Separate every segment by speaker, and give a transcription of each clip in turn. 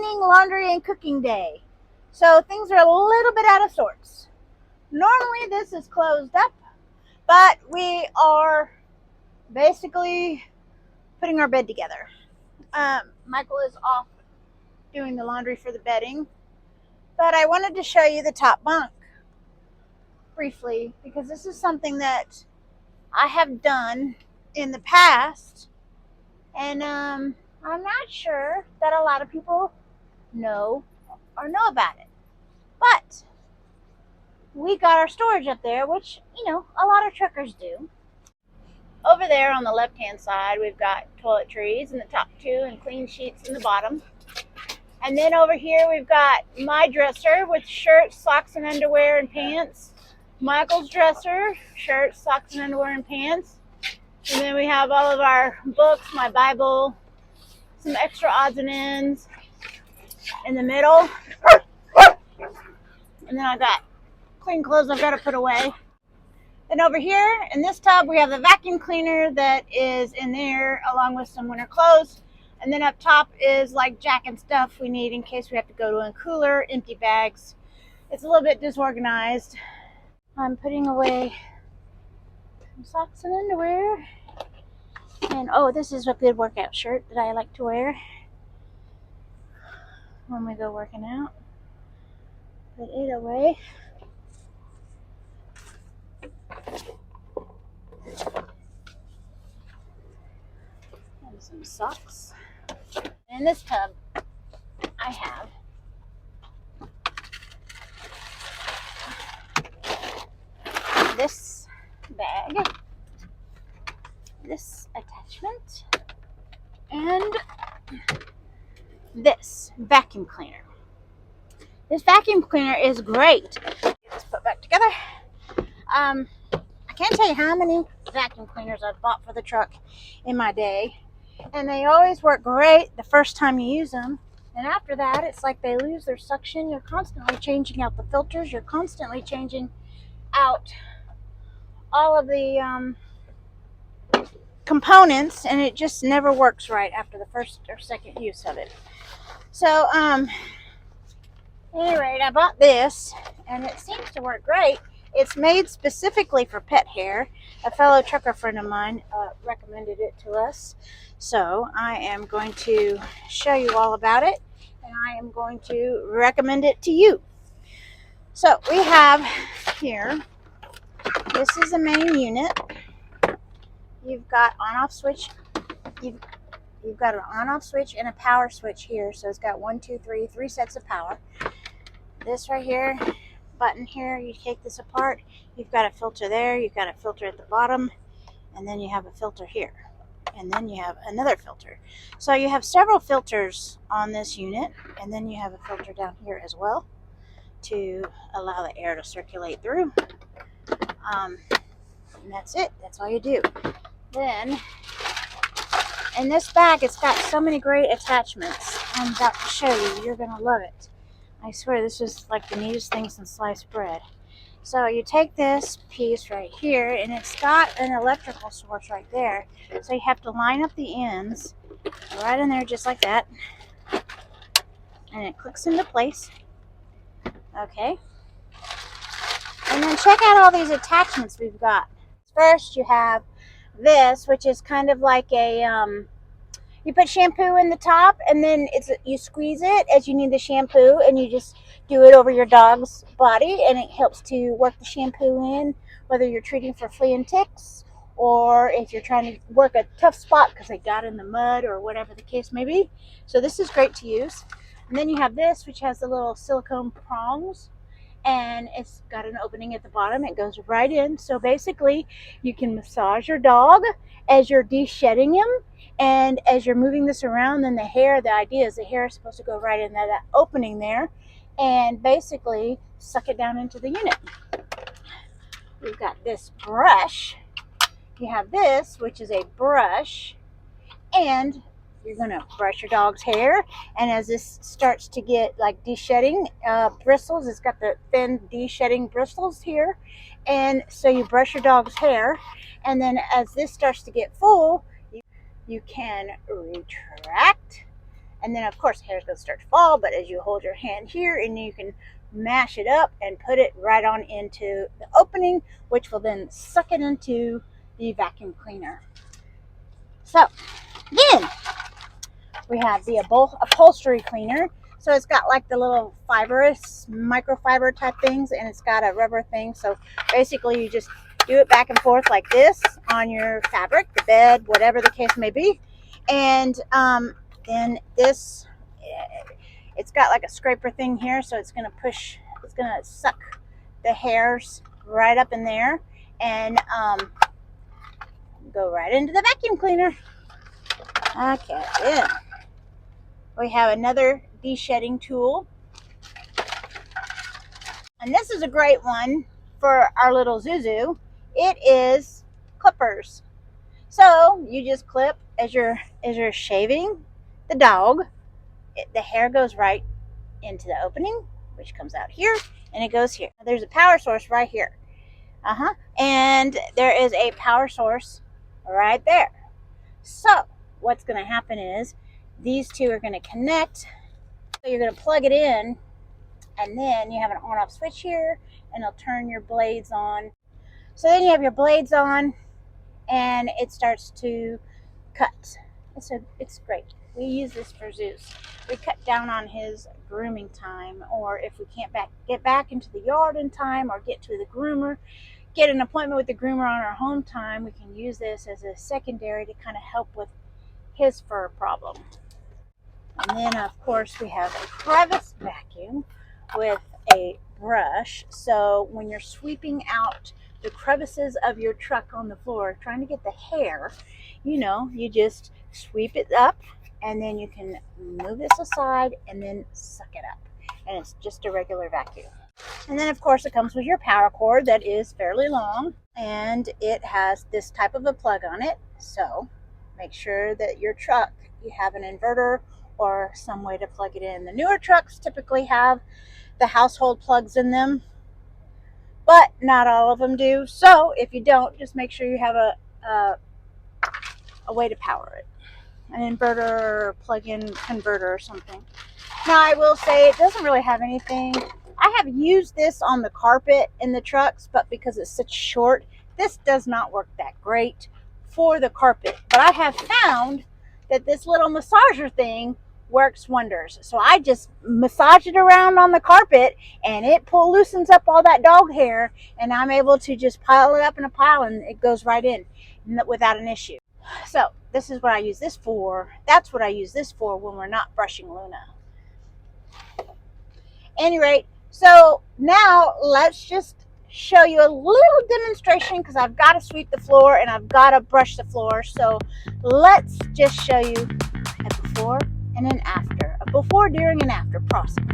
Speaker 1: cleaning, laundry, and cooking day. So things are a little bit out of sorts. Normally this is closed up, but we are basically putting our bed together. Michael is off doing the laundry for the bedding, but I wanted to show you the top bunk briefly because this is something that I have done in the past, and I'm not sure that a lot of people know about it. But we got our storage up there, which, a lot of truckers do. Over there on the left-hand side, we've got toiletries in the top two and clean sheets in the bottom. And then over here, we've got my dresser with shirts, socks, and underwear and pants. Michael's dresser, shirts, socks, and underwear and pants. And then we have all of our books, my Bible, some extra odds and ends in the middle. And then I got clean clothes I've got to put away. Then over here in this tub, we have the vacuum cleaner that is in there along with some winter clothes. And then up top is like jacket stuff we need in case we have to go to a cooler, empty bags. It's a little bit disorganized. I'm putting away some socks and underwear. And this is a good workout shirt that I like to wear when we go working out. Put it away. And some socks. In this tub, I have this bag, this attachment, and this vacuum cleaner. This vacuum cleaner is great. Let's put back together. I can't tell you how many vacuum cleaners I've bought for the truck in my day. And they always work great the first time you use them. And after that, it's like they lose their suction. You're constantly changing out the filters. You're constantly changing out all of the components. And it just never works right after the first or second use of it. So, at any rate, I bought this. And it seems to work great. It's made specifically for pet hair. A fellow trucker friend of mine recommended it to us. So I am going to show you all about it, and I am going to recommend it to you. So we have here, this is the main unit. You've got on-off switch. You've got an on-off switch and a power switch here. So it's got 3 sets of power. This right here, button here, you take this apart. You've got a filter there. You've got a filter at the bottom, and then you have a filter here. And then you have another filter. So you have several filters on this unit, and then you have a filter down here as well to allow the air to circulate through. And that's it. That's all you do. Then in this bag, it's got so many great attachments. I'm about to show you. You're going to love it. I swear this is like the neatest thing since sliced bread. So you take this piece right here, and it's got an electrical source right there. So you have to line up the ends right in there just like that. And it clicks into place. Okay. And then check out all these attachments we've got. First you have this, which is kind of like a, you put shampoo in the top, and then you squeeze it as you need the shampoo, and you just do it over your dog's body, and it helps to work the shampoo in, whether you're treating for flea and ticks, or if you're trying to work a tough spot because they got in the mud or whatever the case may be. So this is great to use. And then you have this, which has the little silicone prongs, and it's got an opening at the bottom. It goes right in. So basically, you can massage your dog as you're de-shedding him. And as you're moving this around, then the idea is the hair is supposed to go right in that opening there and basically suck it down into the unit. We've got this brush. You have this, which is a brush, and you're going to brush your dog's hair. And as this starts to get like de-shedding bristles, it's got the thin de-shedding bristles here. And so you brush your dog's hair, and then as this starts to get full, you can retract And then of course hair is going to start to fall, but as you hold your hand here and you can mash it up and put it right on into the opening, which will then suck it into the vacuum cleaner. So then we have the upholstery cleaner. So it's got like the little fibrous microfiber type things, and it's got a rubber thing. So basically you just do it back and forth like this on your fabric, the bed, whatever the case may be. And then this, it's got like a scraper thing here, so it's going to suck the hairs right up in there and go right into the vacuum cleaner. Okay, then we have another de-shedding tool. And this is a great one for our little Zuzu. It is clippers. So you just clip as you're shaving the dog. The hair goes right into the opening, which comes out here, and it goes here. There's a power source right here. And there is a power source right there. So what's going to happen is these two are going to connect. So you're going to plug it in, and then you have an on-off switch here, and it'll turn your blades on. So then you have your blades on, and it starts to cut. It's great. We use this for Zeus. We cut down on his grooming time, or if we can't get back into the yard in time, or get to the groomer, get an appointment with the groomer on our home time, we can use this as a secondary to kind of help with his fur problem. And then of course we have a crevice vacuum with a brush. So when you're sweeping out the crevices of your truck on the floor, trying to get the hair, you just sweep it up, and then you can move this aside and then suck it up. And it's just a regular vacuum. And then of course it comes with your power cord that is fairly long, and it has this type of a plug on it. So make sure that your truck, you have an inverter or some way to plug it in. The newer trucks typically have the household plugs in them, but not all of them do. So if you don't, just make sure you have a way to power it, an inverter or plug-in converter or something. Now I will say it doesn't really have anything. I have used this on the carpet in the trucks, but because it's such short, this does not work that great for the carpet. But I have found that this little massager thing works wonders. So I just massage it around on the carpet, and it loosens up all that dog hair, and I'm able to just pile it up in a pile, and it goes right in without an issue. So this is what I use this for. That's what I use this for when we're not brushing Luna. Any rate, so now let's just show you a little demonstration, because I've got to sweep the floor and I've got to brush the floor. So let's just show you a before and an after, a before, during, and after process.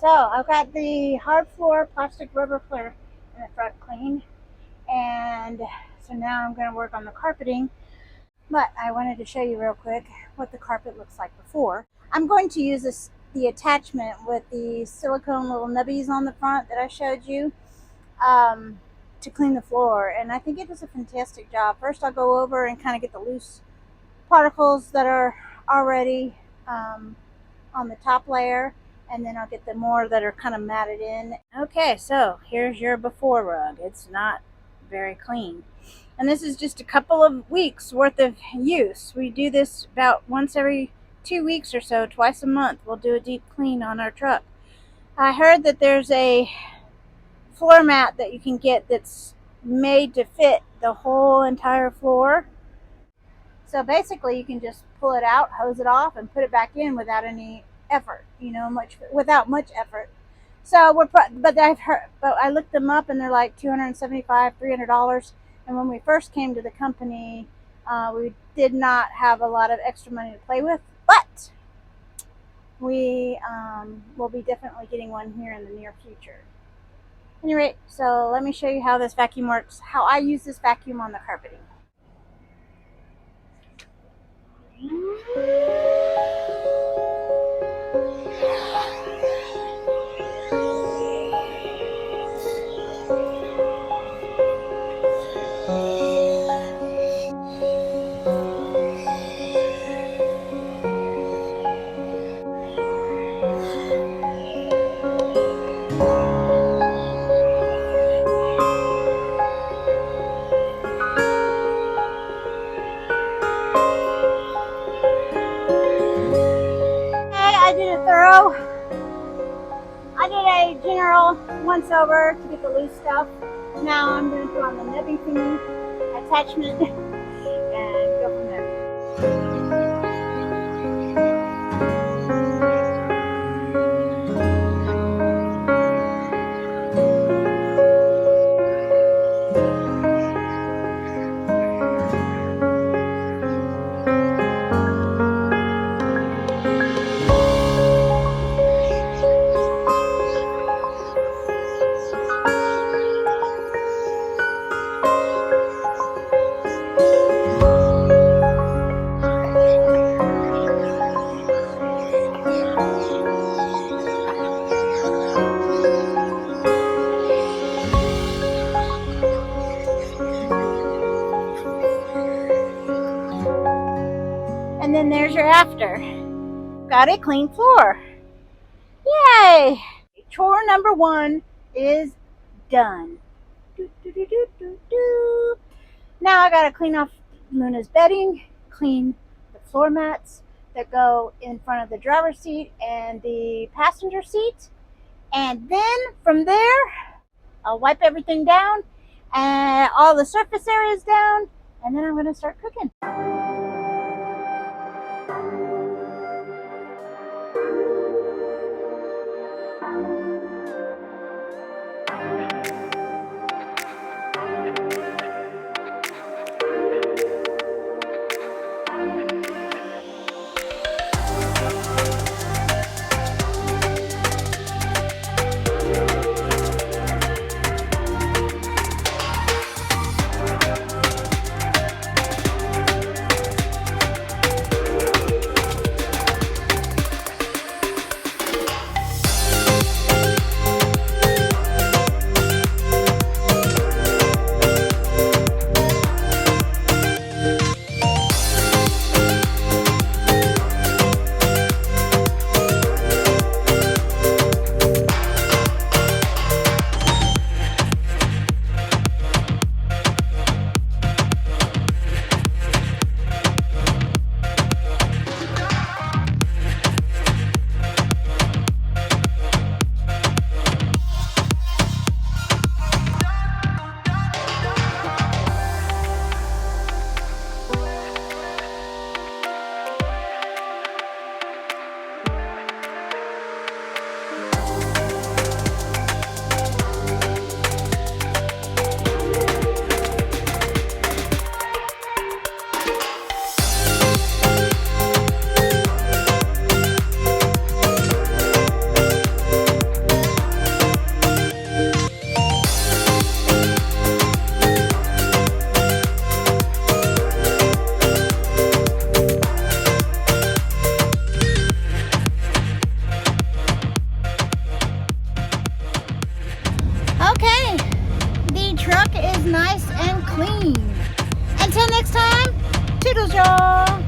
Speaker 1: So I've got the hard floor plastic rubber flare in the front clean, and so now I'm going to work on the carpeting. But I wanted to show you real quick what the carpet looks like before. I'm going to use the attachment with the silicone little nubbies on the front that I showed you to clean the floor, and I think it does a fantastic job. First I'll go over and kind of get the loose particles that are already on the top layer, and then I'll get the more that are kind of matted in. Okay, so here's your before rug. It's not very clean. And this is just a couple of weeks worth of use. We do this about once every 2 weeks or so, twice a month. We'll do a deep clean on our truck. I heard that there's a floor mat that you can get that's made to fit the whole entire floor. So basically you can just pull it out, hose it off, and put it back in without any effort, without much effort. So but I looked them up and they're like $275, $300. And when we first came to the company, we did not have a lot of extra money to play with, but we will be definitely getting one here in the near future. Anyway, so let me show you how this vacuum works, how I use this vacuum on the carpeting. I did a general once over to get the loose stuff. Now I'm going to put on the nubbing thingy attachment and go from there. And then there's your after. Got a clean floor. Yay! Chore number 1 is done. Now I gotta clean off Luna's bedding, clean the floor mats that go in front of the driver's seat and the passenger seat. And then from there, I'll wipe everything down and all the surface areas down, and then I'm gonna start cooking. Okay, the truck is nice and clean. Until next time, toodles y'all.